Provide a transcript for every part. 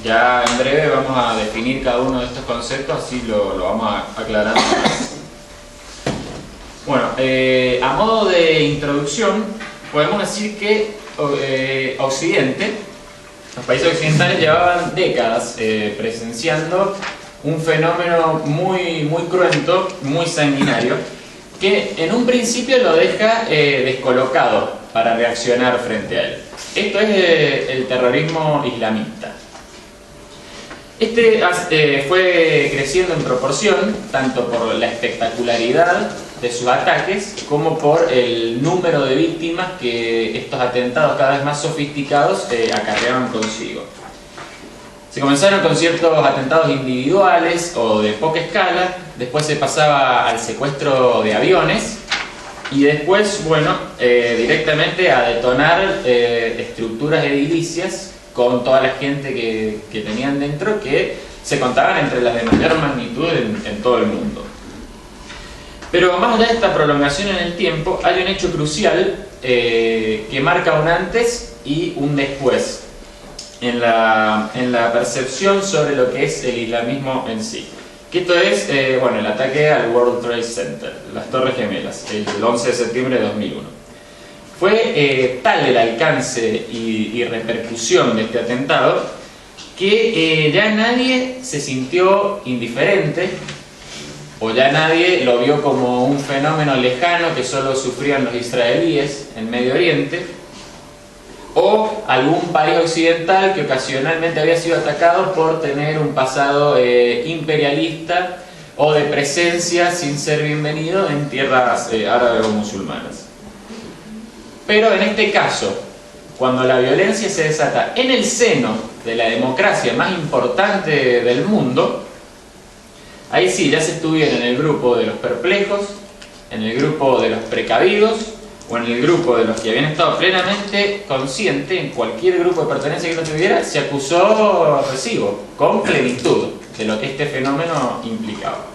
Ya en breve vamos a definir cada uno de estos conceptos, así lo vamos a aclarar más. Bueno, a modo de introducción, podemos decir que Occidente, los países occidentales llevaban décadas presenciando un fenómeno muy cruento, muy sanguinario, que en un principio lo deja descolocado para reaccionar frente a él. Esto es el terrorismo islamista. Este fue creciendo en proporción, tanto por la espectacularidad de sus ataques, como por el número de víctimas que estos atentados cada vez más sofisticados acarreaban consigo. Se comenzaron con ciertos atentados individuales o de poca escala, después se pasaba al secuestro de aviones y después, bueno, directamente a detonar estructuras edilicias con toda la gente que tenían dentro, que se contaban entre las de mayor magnitud en todo el mundo. Pero más allá de esta prolongación en el tiempo, hay un hecho crucial que marca un antes y un después en la percepción sobre lo que es el islamismo en sí. Que esto es bueno, el ataque al World Trade Center, las Torres Gemelas, el 11 de septiembre de 2001. Fue tal el alcance y repercusión de este atentado que ya nadie se sintió indiferente o ya nadie lo vio como un fenómeno lejano que solo sufrían los israelíes en Medio Oriente, o algún país occidental que ocasionalmente había sido atacado por tener un pasado imperialista o de presencia sin ser bienvenido en tierras árabes o musulmanas. Pero en este caso, cuando la violencia se desata en el seno de la democracia más importante del mundo, ahí sí, ya se estuviera en el grupo de los perplejos, en el grupo de los precavidos, o en el grupo de los que habían estado plenamente conscientes, en cualquier grupo de pertenencia que no tuviera, se acusó recibo, con plenitud, de lo que este fenómeno implicaba.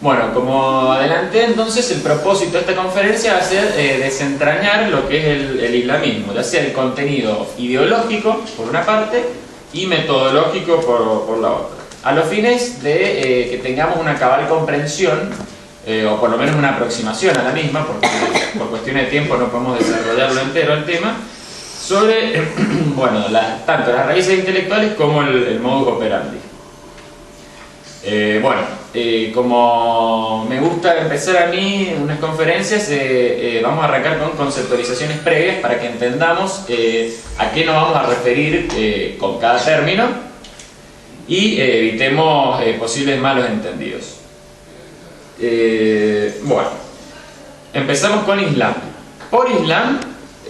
Bueno, como adelanté, entonces el propósito de esta conferencia va a ser desentrañar lo que es el islamismo, ya sea el contenido ideológico, por una parte, y metodológico por la otra, a los fines de que tengamos una cabal comprensión, o por lo menos una aproximación a la misma, porque por cuestiones de tiempo no podemos desarrollarlo entero el tema, sobre bueno, tanto las raíces intelectuales como el modus operandi. Como me gusta empezar a mí unas conferencias, vamos a arrancar con conceptualizaciones previas para que entendamos a qué nos vamos a referir con cada término y evitemos posibles malos entendidos. Bueno, empezamos con Islam. Por Islam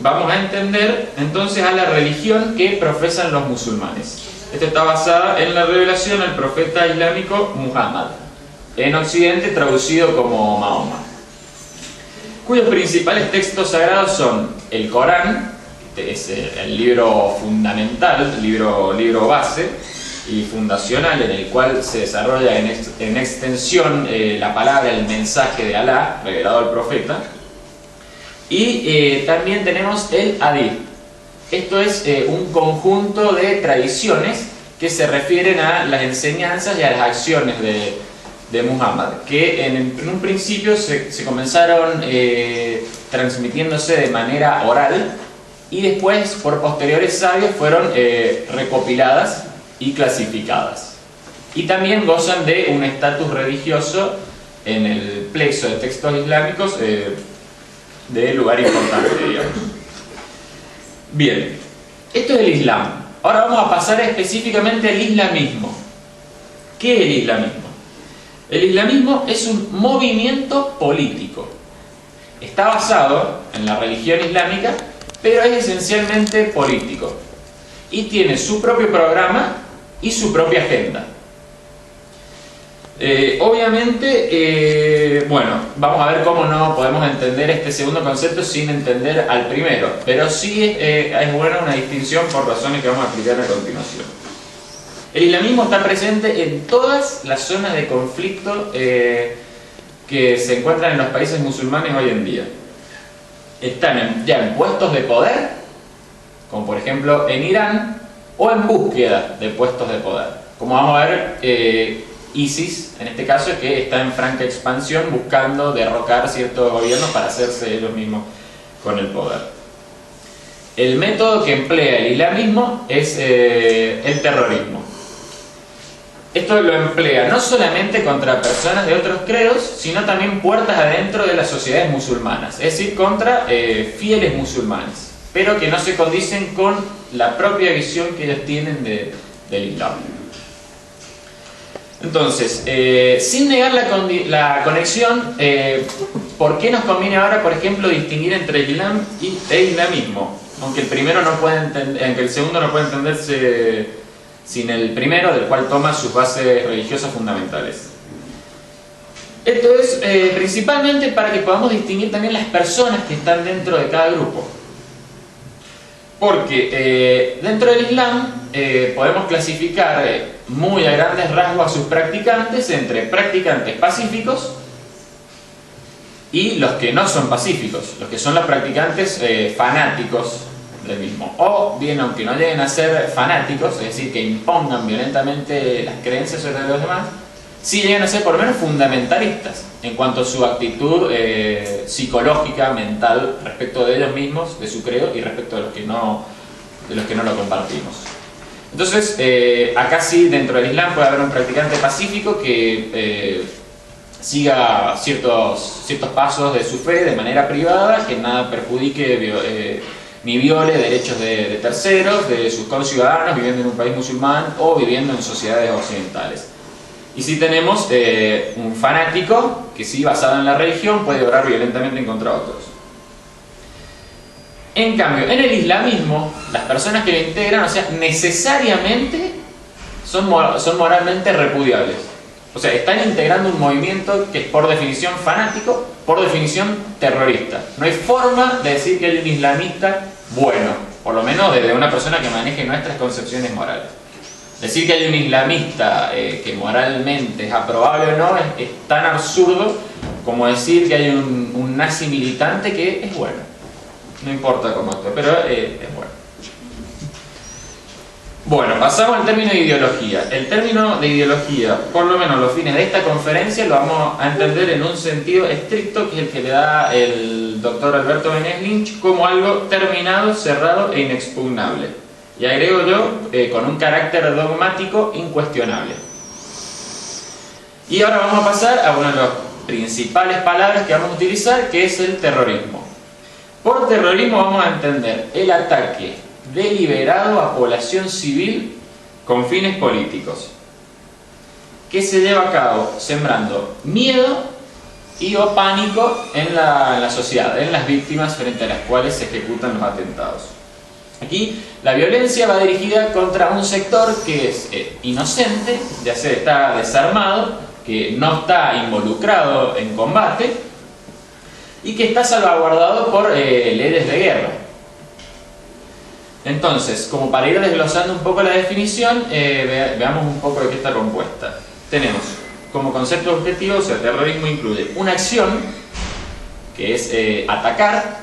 vamos a entender entonces a la religión que profesan los musulmanes. Esta está basada en la revelación al profeta islámico Muhammad, en Occidente traducido como Mahoma, cuyos principales textos sagrados son el Corán, que es el libro fundamental, libro base y fundacional, en el cual se desarrolla en extensión la palabra, el mensaje de Alá revelado al profeta, y también tenemos el Hadith. Esto es un conjunto de tradiciones que se refieren a las enseñanzas y a las acciones de Muhammad, que en un principio se comenzaron transmitiéndose de manera oral y después por posteriores sabios fueron recopiladas y clasificadas. Y también gozan de un estatus religioso en el plexo de textos islámicos de lugar importante, digamos. Bien, esto es el Islam. Ahora vamos a pasar específicamente al islamismo. ¿Qué es el islamismo? El islamismo es un movimiento político. Está basado en la religión islámica, pero es esencialmente político. Y tiene su propio programa y su propia agenda. Obviamente, bueno, vamos a ver cómo no podemos entender este segundo concepto sin entender al primero, pero sí es buena una distinción por razones que vamos a explicar a continuación. El islamismo está presente en todas las zonas de conflicto que se encuentran en los países musulmanes hoy en día. Están ya en puestos de poder, como por ejemplo en Irán, o en búsqueda de puestos de poder. Como vamos a ver, ISIS, en este caso, que está en franca expansión buscando derrocar ciertos gobiernos para hacerse ellos mismos con el poder. El método que emplea el islamismo es el terrorismo. Esto lo emplea no solamente contra personas de otros credos, sino también puertas adentro de las sociedades musulmanas, es decir, contra fieles musulmanes, pero que no se condicen con la propia visión que ellos tienen del Islam. Entonces, sin negar la conexión, ¿por qué nos conviene ahora, por ejemplo, distinguir entre Islam e islamismo? Aunque el segundo no puede entenderse sin el primero, del cual toma sus bases religiosas fundamentales. Esto es principalmente para que podamos distinguir también las personas que están dentro de cada grupo. Porque dentro del Islam podemos clasificar muy a grandes rasgos a sus practicantes entre practicantes pacíficos y los que no son pacíficos, los que son los practicantes fanáticos del mismo. O bien, aunque no lleguen a ser fanáticos, es decir, que impongan violentamente las creencias sobre los demás, sí llegan a ser por lo menos fundamentalistas en cuanto a su actitud psicológica, mental, respecto de ellos mismos, de su credo, y respecto de los que no lo compartimos. Entonces, acá sí, dentro del Islam puede haber un practicante pacífico que siga ciertos pasos de su fe de manera privada, que nada perjudique ni viole derechos de terceros, de sus conciudadanos viviendo en un país musulmán o viviendo en sociedades occidentales. Y si tenemos un fanático que sí, basado en la religión, puede obrar violentamente en contra de otros. En cambio, en el islamismo, las personas que lo integran, o sea, necesariamente son moralmente repudiables. O sea, están integrando un movimiento que es por definición fanático, por definición terrorista. No hay forma de decir que hay un islamista bueno, por lo menos desde una persona que maneje nuestras concepciones morales. Decir que hay un islamista que moralmente es aprobable o no es tan absurdo como decir que hay un nazi militante que es bueno. No importa cómo actúe, pero es bueno. Bueno, pasamos al término de ideología. El término de ideología, por lo menos los fines de esta conferencia, lo vamos a entender en un sentido estricto, que es el que le da el doctor Alberto Benes Lynch, como algo terminado, cerrado e inexpugnable. Y agrego yo, con un carácter dogmático incuestionable. Y ahora vamos a pasar a una de las principales palabras que vamos a utilizar, que es el terrorismo. Por terrorismo vamos a entender el ataque deliberado a población civil con fines políticos, que se lleva a cabo sembrando miedo y o pánico en la sociedad, en las víctimas frente a las cuales se ejecutan los atentados. Aquí la violencia va dirigida contra un sector que es inocente, ya sea está desarmado, que no está involucrado en combate y que está salvaguardado por leyes de guerra. Entonces, como para ir desglosando un poco la definición, veamos un poco de qué está compuesta. Tenemos como concepto objetivo, o sea, terrorismo incluye una acción, que es atacar,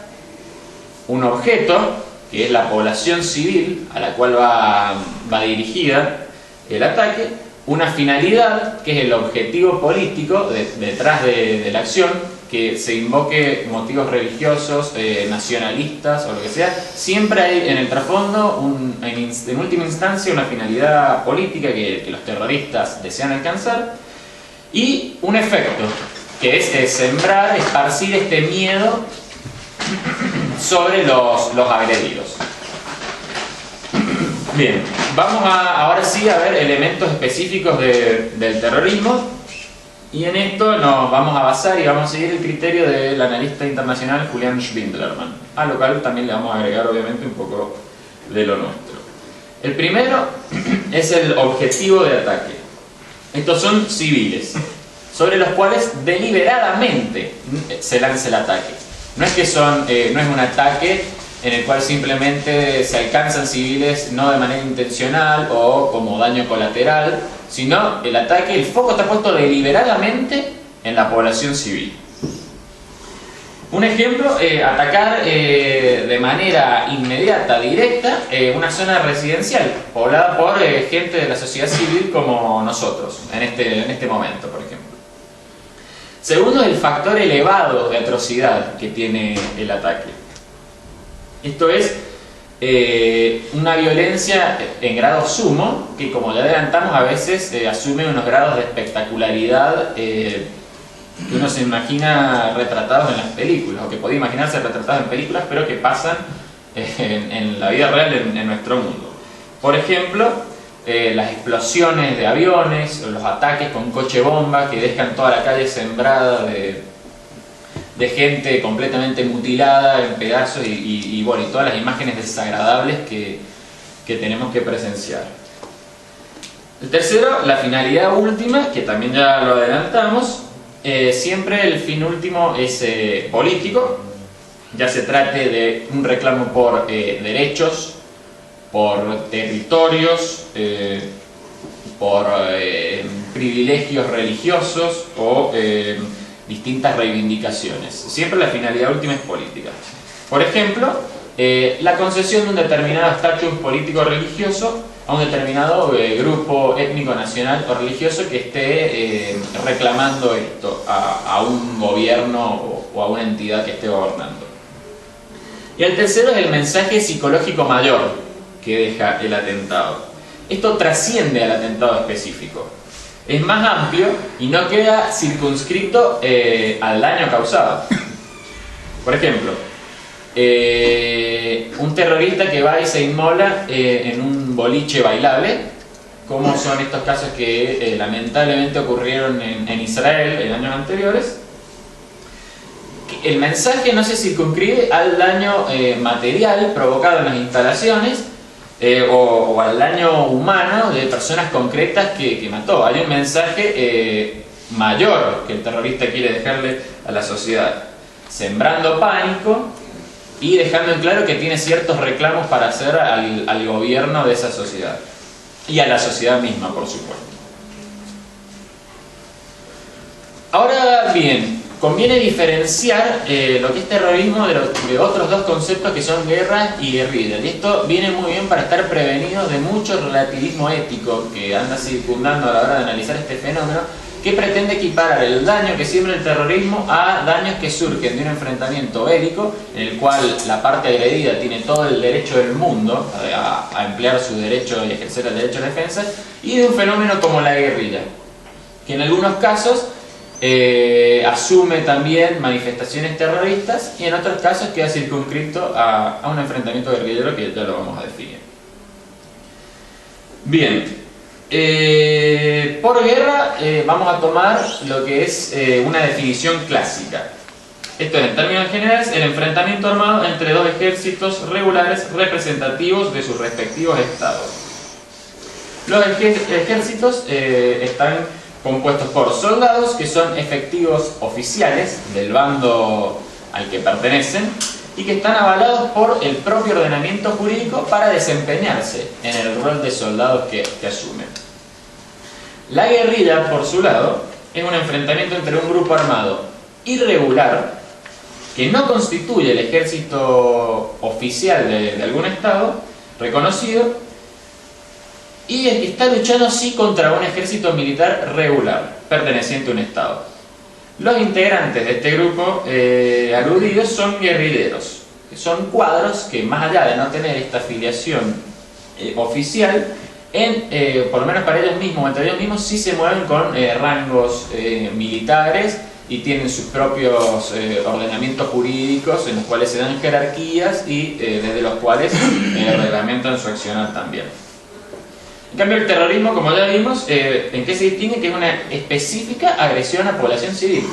un objeto, que es la población civil a la cual va dirigida el ataque, una finalidad, que es el objetivo político detrás de la acción, que se invoque motivos religiosos, nacionalistas o lo que sea. Siempre hay en el trasfondo, en última instancia, una finalidad política que los terroristas desean alcanzar, y un efecto, que es sembrar, esparcir este miedo sobre los agredidos. Bien, vamos ahora sí a ver elementos específicos del terrorismo, y en esto nos vamos a basar y vamos a seguir el criterio del analista internacional Julian Schwindelerman, a lo cual también le vamos a agregar obviamente un poco de lo nuestro. El primero es el objetivo de ataque. Estos son civiles, sobre los cuales deliberadamente se lanza el ataque. No es que no es un ataque en el cual simplemente se alcanzan civiles no de manera intencional o como daño colateral, sino el ataque, el foco está puesto deliberadamente en la población civil. Un ejemplo, atacar de manera inmediata, directa, una zona residencial poblada por gente de la sociedad civil como nosotros, en este momento, por ejemplo. Segundo, el factor elevado de atrocidad que tiene el ataque. Esto es una violencia en grado sumo, que como ya adelantamos a veces asume unos grados de espectacularidad que uno se imagina retratados en las películas, o que podía imaginarse retratados en películas, pero que pasan en la vida real en nuestro mundo. Por ejemplo, las explosiones de aviones, o los ataques con coche bomba que dejan toda la calle sembrada de gente completamente mutilada en pedazos y bueno, y todas las imágenes desagradables que tenemos que presenciar. El tercero, la finalidad última, que también ya lo adelantamos. Siempre el fin último es político, ya se trate de un reclamo por derechos, por territorios, por privilegios religiosos o distintas reivindicaciones. Siempre la finalidad última es política. Por ejemplo, la concesión de un determinado estatus político-religioso a un determinado grupo étnico, nacional o religioso que esté reclamando esto a un gobierno o a una entidad que esté gobernando. Y el tercero es el mensaje psicológico mayor que deja el atentado. Esto trasciende al atentado específico. Es más amplio y no queda circunscrito al daño causado. Por ejemplo, un terrorista que va y se inmola en un boliche bailable, como son estos casos que lamentablemente ocurrieron en Israel en años anteriores. El mensaje no se circunscribe al daño material provocado en las instalaciones o al daño humano de personas concretas que mató. Hay un mensaje mayor que el terrorista quiere dejarle a la sociedad, sembrando pánico y dejando en claro que tiene ciertos reclamos para hacer al gobierno de esa sociedad y a la sociedad misma, por supuesto. Ahora bien, conviene diferenciar lo que es terrorismo de otros dos conceptos que son guerra y guerrilla. Y esto viene muy bien para estar prevenidos de mucho relativismo ético que anda circundando a la hora de analizar este fenómeno, que pretende equiparar el daño que siembra el terrorismo a daños que surgen de un enfrentamiento bélico en el cual la parte agredida tiene todo el derecho del mundo a emplear su derecho y ejercer el derecho de defensa, y de un fenómeno como la guerrilla, que en algunos casos asume también manifestaciones terroristas y en otros casos queda circunscrito a un enfrentamiento guerrillero que ya lo vamos a definir. Bien. Por guerra vamos a tomar lo que es una definición clásica. Esto es, en términos generales, el enfrentamiento armado entre dos ejércitos regulares representativos de sus respectivos estados. Los ejércitos están compuestos por soldados que son efectivos oficiales del bando al que pertenecen y que están avalados por el propio ordenamiento jurídico para desempeñarse en el rol de soldados que asumen. La guerrilla, por su lado, es un enfrentamiento entre un grupo armado irregular que no constituye el ejército oficial de algún estado reconocido y el que está luchando sí contra un ejército militar regular perteneciente a un estado. Los integrantes de este grupo aludidos son guerrilleros, que son cuadros que, más allá de no tener esta afiliación oficial, por lo menos para ellos mismos, entre ellos mismos, sí se mueven con rangos militares y tienen sus propios ordenamientos jurídicos en los cuales se dan jerarquías y desde los cuales reglamentan su accionar también. En cambio, el terrorismo, como ya vimos, ¿en qué se distingue? Que es una específica agresión a población civil,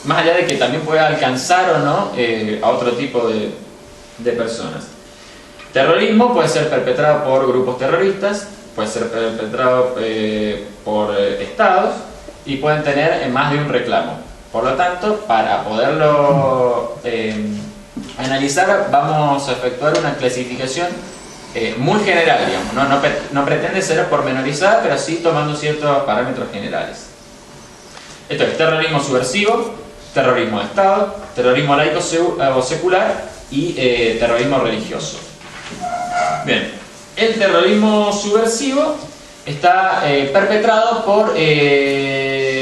más allá de que también pueda alcanzar o no a otro tipo de personas. Terrorismo puede ser perpetrado por grupos terroristas, puede ser perpetrado por estados y pueden tener más de un reclamo. Por lo tanto, para poderlo analizar, vamos a efectuar una clasificación muy general, digamos, no pretende ser pormenorizada, pero sí tomando ciertos parámetros generales. Esto es terrorismo subversivo, terrorismo de Estado, terrorismo laico o secular y terrorismo religioso. Bien, el terrorismo subversivo está perpetrado por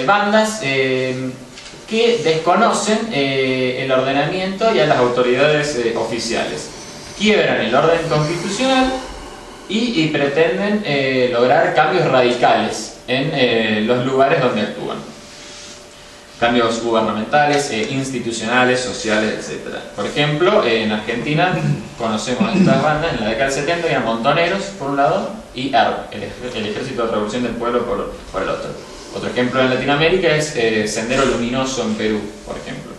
bandas que desconocen el ordenamiento y a las autoridades oficiales, quiebran el orden constitucional y pretenden lograr cambios radicales en los lugares donde actúan. Cambios gubernamentales, institucionales, sociales, etc. Por ejemplo, en Argentina conocemos estas bandas. En la década del 70 eran Montoneros por un lado y ERP, el Ejército de Revolución del Pueblo, por el otro. Otro ejemplo en Latinoamérica es Sendero Luminoso en Perú, por ejemplo.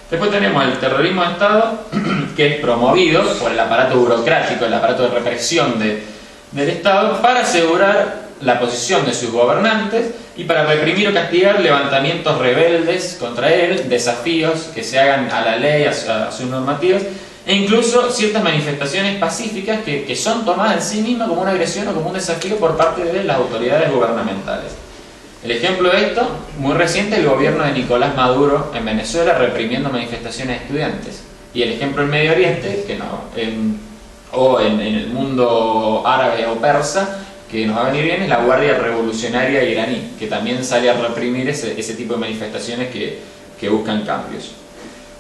Después tenemos el terrorismo de Estado, que es promovido por el aparato burocrático, el aparato de represión del Estado, para asegurar la posición de sus gobernantes y para reprimir o castigar levantamientos rebeldes contra él, desafíos que se hagan a la ley, a sus normativas, e incluso ciertas manifestaciones pacíficas que son tomadas en sí mismas como una agresión o como un desafío por parte de las autoridades gubernamentales. El ejemplo de esto, muy reciente, el gobierno de Nicolás Maduro en Venezuela reprimiendo manifestaciones de estudiantes. Y el ejemplo en Medio Oriente, o en el mundo árabe o persa, que nos va a venir bien, es la Guardia Revolucionaria iraní, que también sale a reprimir ese tipo de manifestaciones que buscan cambios.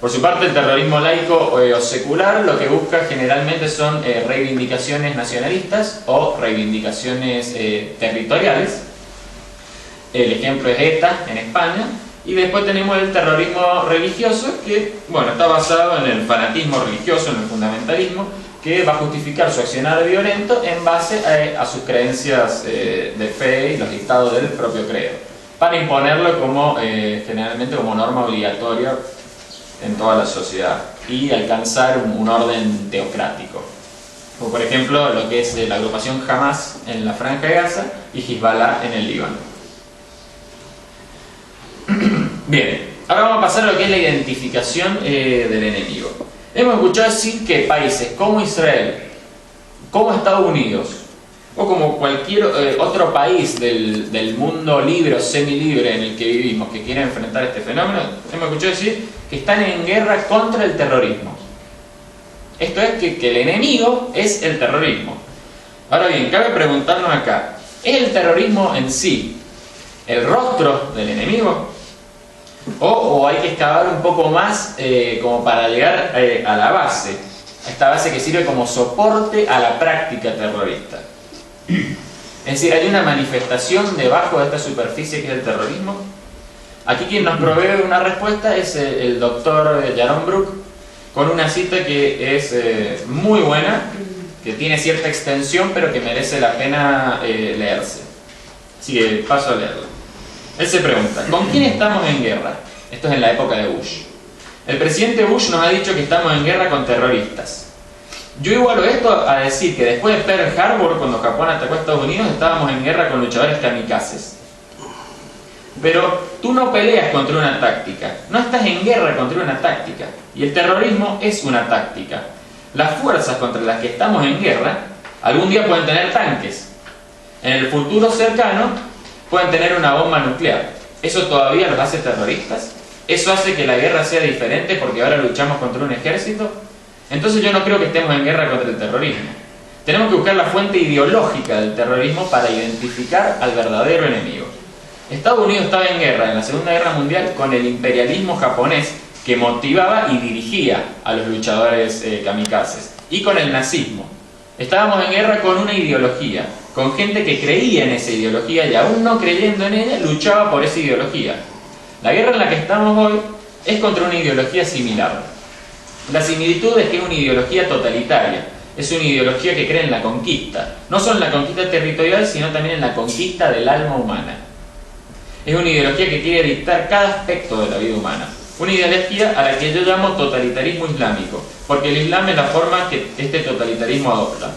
Por su parte, el terrorismo laico o secular lo que busca generalmente son reivindicaciones nacionalistas o reivindicaciones territoriales. El ejemplo es ETA en España. Y después tenemos el terrorismo religioso, que está basado en el fanatismo religioso, en el fundamentalismo, que va a justificar su accionar violento en base a sus creencias de fe y los dictados del propio credo, para imponerlo generalmente como norma obligatoria en toda la sociedad y alcanzar un orden teocrático. Como por ejemplo lo que es la agrupación Hamas en la Franja de Gaza y Hezbollah en el Líbano. Bien, ahora vamos a pasar a lo que es la identificación del enemigo. Hemos escuchado decir que países como Israel, como Estados Unidos o como cualquier otro país del mundo libre o semilibre en el que vivimos que quiera enfrentar este fenómeno, hemos escuchado decir que están en guerra contra el terrorismo. Esto es que el enemigo es el terrorismo. Ahora bien, cabe preguntarnos acá, ¿es el terrorismo en sí el rostro del enemigo? O hay que excavar un poco más como para llegar a la base, a esta base que sirve como soporte a la práctica terrorista. Es decir, hay una manifestación debajo de esta superficie que es el terrorismo. Aquí quien nos provee una respuesta es el doctor Yaron Brook, con una cita que es muy buena, que tiene cierta extensión pero que merece la pena leerse. Así que paso a leerla. Él se pregunta, ¿con quién estamos en guerra? Esto es en la época de Bush. El presidente Bush nos ha dicho que estamos en guerra con terroristas. Yo igualo esto a decir que después de Pearl Harbor, cuando Japón atacó a Estados Unidos, estábamos en guerra con luchadores kamikazes. Pero tú no peleas contra una táctica, no estás en guerra contra una táctica. Y el terrorismo es una táctica. Las fuerzas contra las que estamos en guerra algún día pueden tener tanques. En el futuro cercano pueden tener una bomba nuclear. ¿Eso todavía los hace terroristas? ¿Eso hace que la guerra sea diferente porque ahora luchamos contra un ejército? Entonces yo no creo que estemos en guerra contra el terrorismo. Tenemos que buscar la fuente ideológica del terrorismo para identificar al verdadero enemigo. Estados Unidos estaba en guerra en la Segunda Guerra Mundial con el imperialismo japonés que motivaba y dirigía a los luchadores kamikazes, y con el nazismo. Estábamos en guerra con una ideología, con gente que creía en esa ideología y aún no creyendo en ella, luchaba por esa ideología. La guerra en la que estamos hoy es contra una ideología similar. La similitud es que es una ideología totalitaria, es una ideología que cree en la conquista, no solo en la conquista territorial, sino también en la conquista del alma humana. Es una ideología que quiere dictar cada aspecto de la vida humana. Una ideología a la que yo llamo totalitarismo islámico, porque el Islam es la forma que este totalitarismo adopta.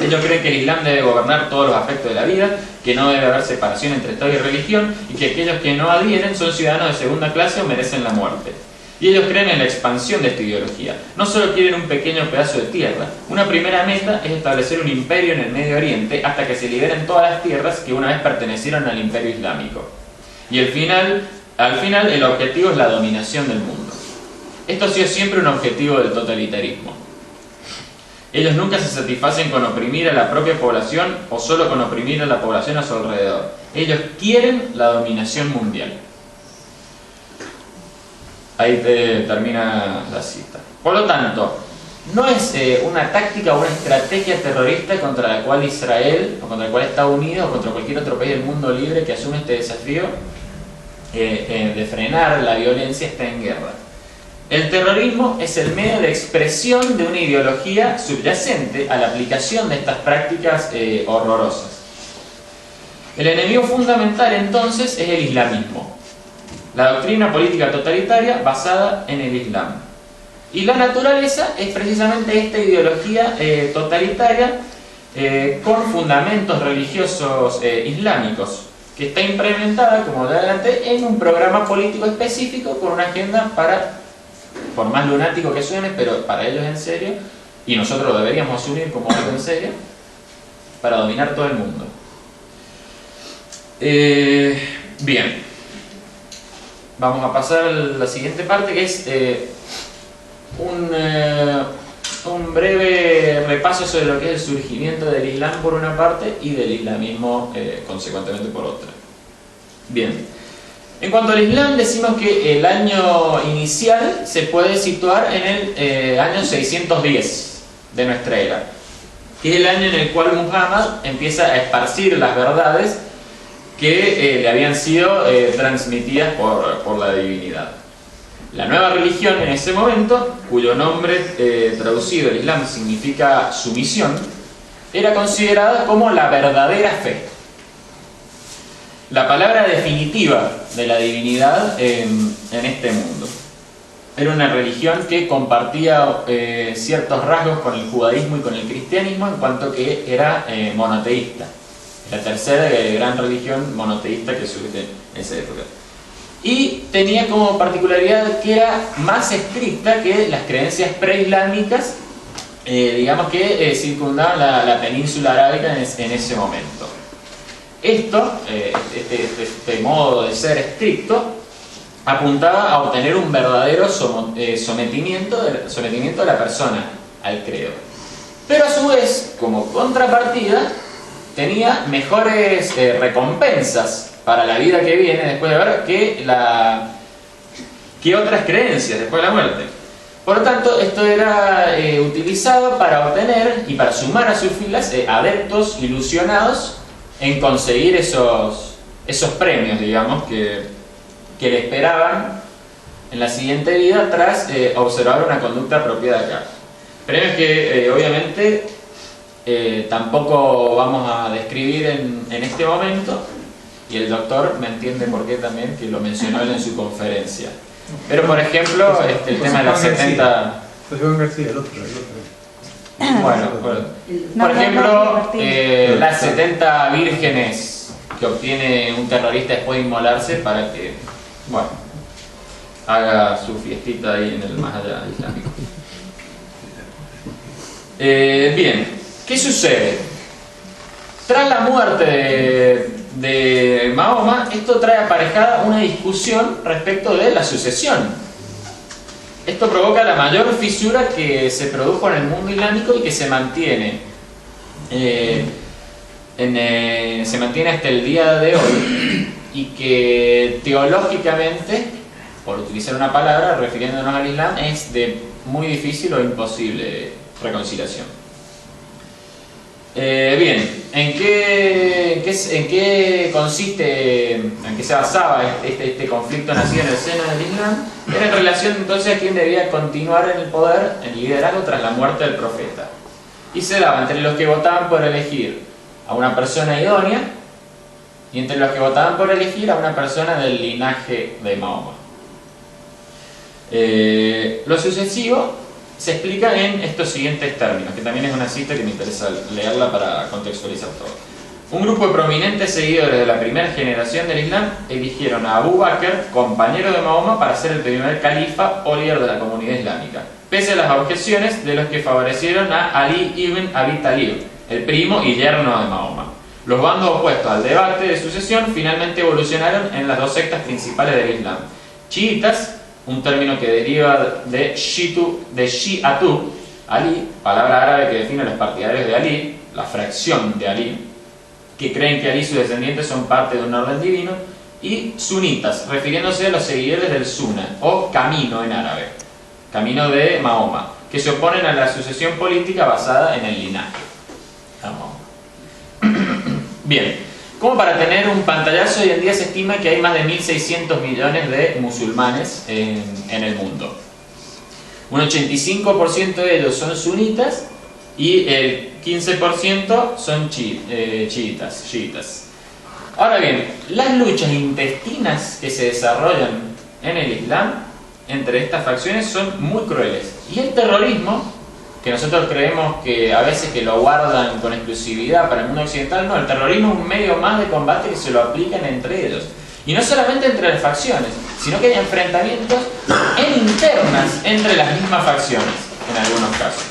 Ellos creen que el Islam debe gobernar todos los aspectos de la vida, que no debe haber separación entre Estado y religión, y que aquellos que no adhieren son ciudadanos de segunda clase o merecen la muerte. Y ellos creen en la expansión de esta ideología. No solo quieren un pequeño pedazo de tierra. Una primera meta es establecer un imperio en el Medio Oriente hasta que se liberen todas las tierras que una vez pertenecieron al imperio islámico. Y el final al final el objetivo es la dominación del mundo. Esto ha sido siempre un objetivo del totalitarismo. Ellos nunca se satisfacen con oprimir a la propia población o solo con oprimir a la población a su alrededor. Ellos quieren la dominación mundial. Ahí termina la cita. Por lo tanto, no es una táctica o una estrategia terrorista contra la cual Israel, o contra la cual Estados Unidos, o contra cualquier otro país del mundo libre que asume este desafío de frenar la violencia, está en guerra. El terrorismo es el medio de expresión de una ideología subyacente a la aplicación de estas prácticas horrorosas. El enemigo fundamental entonces es el islamismo, la doctrina política totalitaria basada en el Islam. Y la naturaleza es precisamente esta ideología totalitaria con fundamentos religiosos islámicos, que está implementada, como de adelante, en un programa político específico con una agenda para, por más lunático que suene, pero para ellos en serio, y nosotros lo deberíamos asumir como algo en serio, para dominar todo el mundo. Bien, vamos a pasar a la siguiente parte, que es un breve repaso sobre lo que es el surgimiento del Islam por una parte y del islamismo consecuentemente por otra. Bien, en cuanto al Islam, decimos que el año inicial se puede situar en el año 610 de nuestra era, que es el año en el cual Muhammad empieza a esparcir las verdades que le habían sido transmitidas por la divinidad. La nueva religión en ese momento, cuyo nombre traducido al Islam significa sumisión, era considerada como la verdadera fe. La palabra definitiva de la divinidad en este mundo. Era una religión que compartía ciertos rasgos con el judaísmo y con el cristianismo, en cuanto que era monoteísta. La tercera gran religión monoteísta que surge en esa época. Y tenía como particularidad que era más estricta que las creencias preislámicas, digamos que circundaban la península arábica en ese momento. Esto, este modo de ser estricto, apuntaba a obtener un verdadero sometimiento de la persona al credo. Pero a su vez, como contrapartida, tenía mejores recompensas para la vida que viene después de ver que otras creencias después de la muerte. Por lo tanto, esto era utilizado para obtener y para sumar a sus filas adeptos ilusionados en conseguir esos premios, digamos, que le esperaban en la siguiente vida tras observar una conducta apropiada acá. Premios que obviamente tampoco vamos a describir en este momento, y el doctor me entiende por qué también, que lo mencionó él en su conferencia. Pero por ejemplo, el tema de las 70... Juan García, el otro. Bueno, por ejemplo, las 70 vírgenes que obtiene un terrorista después de inmolarse para que, bueno, haga su fiestita ahí en el más allá islámico. Bien, ¿qué sucede? Tras la muerte de Mahoma, esto trae aparejada una discusión respecto de la sucesión. Esto provoca la mayor fisura que se produjo en el mundo islámico y que se mantiene hasta el día de hoy, y que teológicamente, por utilizar una palabra refiriéndonos al Islam, es de muy difícil o imposible reconciliación. Bien, ¿en qué consiste, en qué se basaba este conflicto nacido en el seno del Islam? Era en relación entonces a quién debía continuar en el poder, en el liderazgo, tras la muerte del profeta. Y se daba entre los que votaban por elegir a una persona idónea y entre los que votaban por elegir a una persona del linaje de Mahoma. Lo sucesivo se explica en estos siguientes términos, que también es una cita que me interesa leerla para contextualizar todo. Un grupo de prominentes seguidores de la primera generación del Islam eligieron a Abu Bakr, compañero de Mahoma, para ser el primer califa o líder de la comunidad islámica, pese a las objeciones de los que favorecieron a Ali ibn Abi Talib, el primo y yerno de Mahoma, Los bandos opuestos al debate de sucesión finalmente evolucionaron en las dos sectas principales del Islam. Chiitas, un término que deriva de Shi'atu, Ali, palabra árabe que define a los partidarios de Ali, la fracción de Ali, que creen que Ali y sus descendientes son parte de un orden divino, y sunitas, refiriéndose a los seguidores del Sunna, o camino en árabe, camino de Mahoma, que se oponen a la sucesión política basada en el linaje. Bien, como para tener un pantallazo, hoy en día se estima que hay más de 1.600 millones de musulmanes en el mundo. Un 85% de ellos son sunitas y el 15% son chiitas. Ahora bien, las luchas intestinas que se desarrollan en el Islam entre estas facciones son muy crueles. Y el terrorismo, que nosotros creemos que a veces que lo guardan con exclusividad para el mundo occidental, no, el terrorismo es un medio más de combate que se lo aplican entre ellos. Y no solamente entre las facciones, sino que hay enfrentamientos internas entre las mismas facciones, en algunos casos.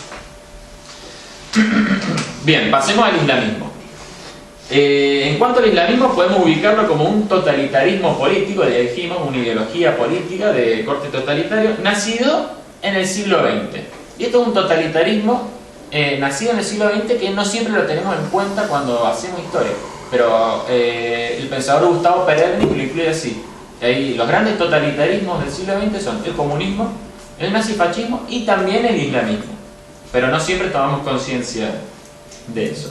Bien, pasemos al islamismo. En cuanto al islamismo, podemos ubicarlo como un totalitarismo político, ya dijimos, una ideología política de corte totalitario, nacido en el siglo XX. Y esto es un totalitarismo nacido en el siglo XX que no siempre lo tenemos en cuenta cuando hacemos historia. Pero el pensador Gustavo Perelni lo incluye así. Los grandes totalitarismos del siglo XX son el comunismo, el nazifascismo y también el islamismo. Pero no siempre tomamos conciencia de eso.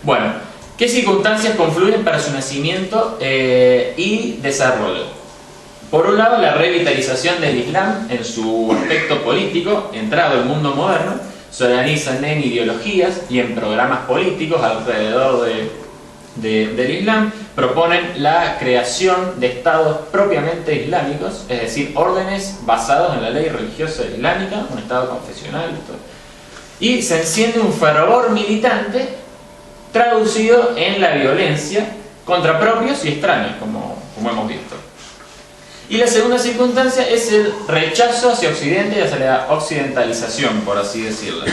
Bueno, ¿qué circunstancias confluyen para su nacimiento y desarrollo? Por un lado, la revitalización del Islam en su aspecto político, entrado el mundo moderno, se organizan en ideologías y en programas políticos alrededor del Islam, proponen la creación de estados propiamente islámicos, es decir, órdenes basados en la ley religiosa islámica, un estado confesional y se enciende un fervor militante traducido en la violencia contra propios y extraños, como hemos visto. Y la segunda circunstancia es el rechazo hacia Occidente y hacia la occidentalización, por así decirlo.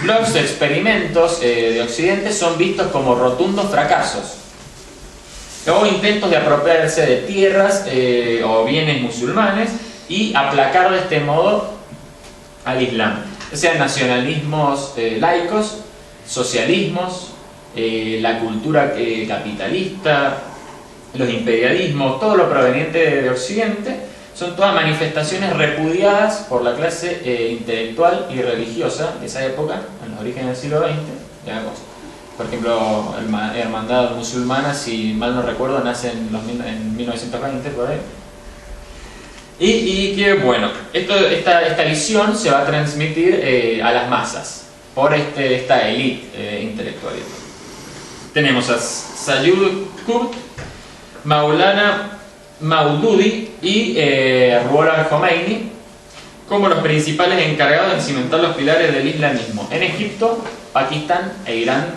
Los experimentos de Occidente son vistos como rotundos fracasos o intentos de apropiarse de tierras o bienes musulmanes y aplacar de este modo al Islam, ya sean nacionalismos laicos, socialismos, la cultura capitalista, los imperialismos, todo lo proveniente de Occidente, son todas manifestaciones repudiadas por la clase intelectual y religiosa de esa época, en los orígenes del siglo XX. Digamos, por ejemplo, la hermandad musulmana, si mal no recuerdo, nace en 1920 por ahí. Y que bueno, esta visión se va a transmitir a las masas por esta élite intelectual. Tenemos a Sayyid Qutb, Maulana Maududi y Ruhollah Khomeini como los principales encargados de cimentar los pilares del islamismo en Egipto, Pakistán e Irán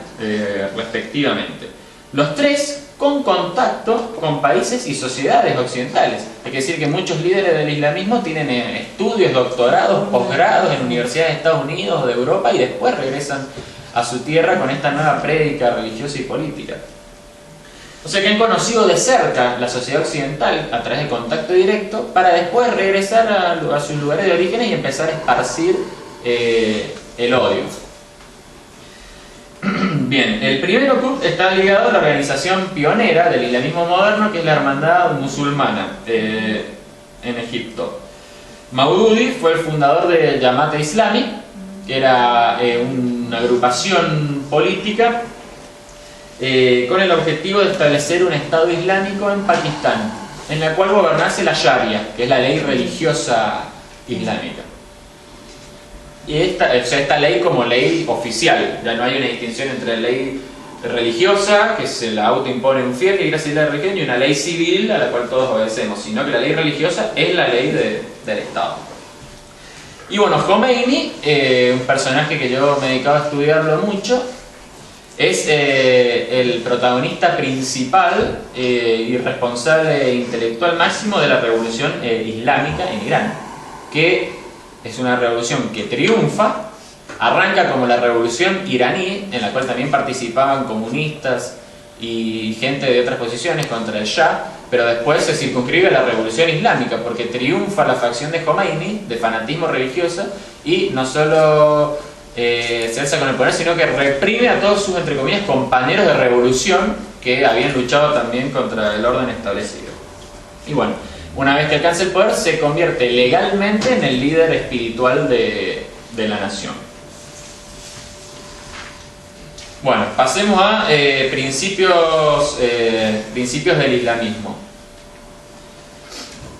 respectivamente. Los tres con contacto con países y sociedades occidentales. Hay que decir que muchos líderes del islamismo tienen estudios, doctorados, posgrados en universidades de Estados Unidos o de Europa y después regresan a su tierra con esta nueva prédica religiosa y política. O sea que han conocido de cerca la sociedad occidental a través de contacto directo para después regresar a sus lugares de origen y empezar a esparcir el odio. Bien, el primero Qutb está ligado a la organización pionera del islamismo moderno, que es la Hermandad Musulmana en Egipto. Maududi fue el fundador de Jamaat Islami, que era una agrupación política con el objetivo de establecer un Estado islámico en Pakistán, en la cual gobernase la Sharia, que es la ley religiosa islámica. Y esta ley como ley oficial, ya no hay una distinción entre ley religiosa, que se la autoimpone un fiel que quiere seguir la religión, y una ley civil a la cual todos obedecemos, sino que la ley religiosa es la ley del Estado. Y bueno, Khomeini, un personaje que yo me he dedicado a estudiarlo mucho, es el protagonista principal y responsable intelectual máximo de la revolución islámica en Irán, que es una revolución que triunfa, arranca como la revolución iraní, en la cual también participaban comunistas y gente de otras posiciones contra el Shah, pero después se circunscribe a la revolución islámica, porque triunfa la facción de Khomeini, de fanatismo religioso, y no solo se alza con el poder, sino que reprime a todos sus, entre comillas, compañeros de revolución que habían luchado también contra el orden establecido. Y bueno, una vez que alcanza el poder, se convierte legalmente en el líder espiritual de la nación. Bueno, pasemos a principios del islamismo.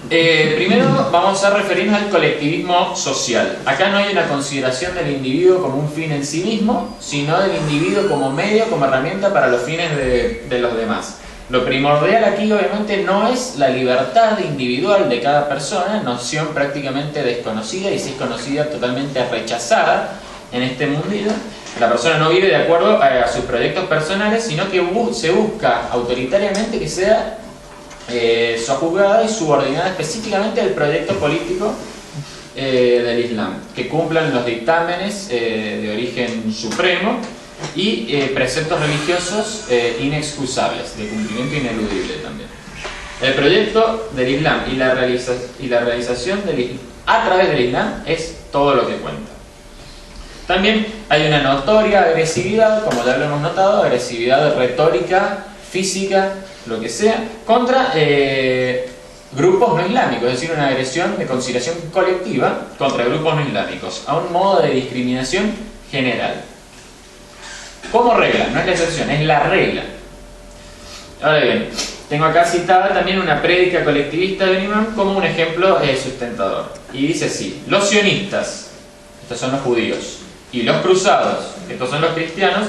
Primero vamos a referirnos al colectivismo social. Acá no hay una consideración del individuo como un fin en sí mismo, sino del individuo como medio, como herramienta para los fines de los demás. Lo primordial aquí obviamente no es la libertad individual de cada persona, noción prácticamente desconocida, y si es conocida totalmente rechazada en este mundillo. La persona no vive de acuerdo a sus proyectos personales, sino que se busca autoritariamente que sea sojuzgada y subordinada específicamente al proyecto político del Islam, que cumplan los dictámenes de origen supremo y preceptos religiosos inexcusables, de cumplimiento ineludible también. El proyecto del Islam y la realización del Islam a través del Islam es todo lo que cuenta. También hay una notoria agresividad, como ya lo hemos notado, agresividad retórica, física, lo que sea, contra grupos no islámicos, es decir, una agresión de consideración colectiva contra grupos no islámicos, a un modo de discriminación general. Como regla, no es la excepción, es la regla. Ahora bien, tengo acá citada también una prédica colectivista de un imán como un ejemplo sustentador. Y dice así: los sionistas, estos son los judíos, y los cruzados, estos son los cristianos,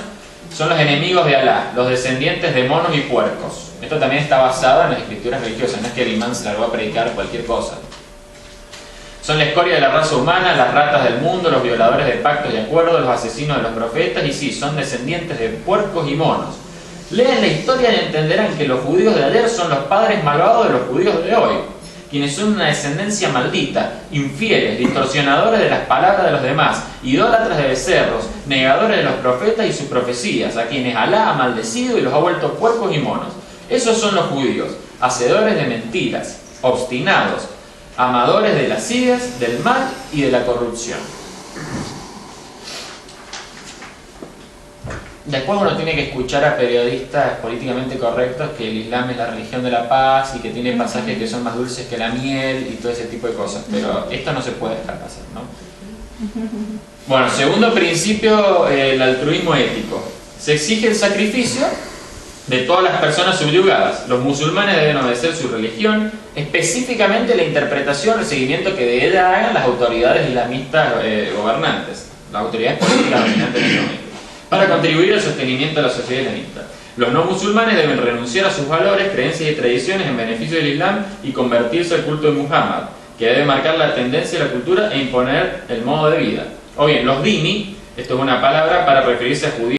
son los enemigos de Alá, los descendientes de monos y puercos. Esto también está basado en las escrituras religiosas, no es que el imán se largó a predicar cualquier cosa. Son la escoria de la raza humana, las ratas del mundo, los violadores de pactos y acuerdos, los asesinos de los profetas, y sí, son descendientes de puercos y monos. Lean la historia y entenderán que los judíos de ayer son los padres malvados de los judíos de hoy, quienes son una descendencia maldita, infieles, distorsionadores de las palabras de los demás, idólatras de becerros, negadores de los profetas y sus profecías, a quienes Alá ha maldecido y los ha vuelto puercos y monos. Esos son los judíos, hacedores de mentiras, obstinados, amadores de las ideas, del mal y de la corrupción. Después uno tiene que escuchar a periodistas políticamente correctos que el Islam es la religión de la paz y que tiene pasajes que son más dulces que la miel y todo ese tipo de cosas, pero esto no se puede dejar pasar, ¿no? Bueno, segundo principio, el altruismo ético. Se exige el sacrificio de todas las personas subyugadas. Los musulmanes deben obedecer su religión, específicamente la interpretación, el seguimiento que de ella hagan las autoridades islamistas gobernantes, las autoridades políticas dominantes en el momento, para contribuir al sostenimiento de la sociedad islamista. Los no musulmanes deben renunciar a sus valores, creencias y tradiciones en beneficio del Islam y convertirse al culto de Muhammad, que debe marcar la tendencia de la cultura e imponer el modo de vida. O bien, los dini, esto es una palabra para referirse a judíos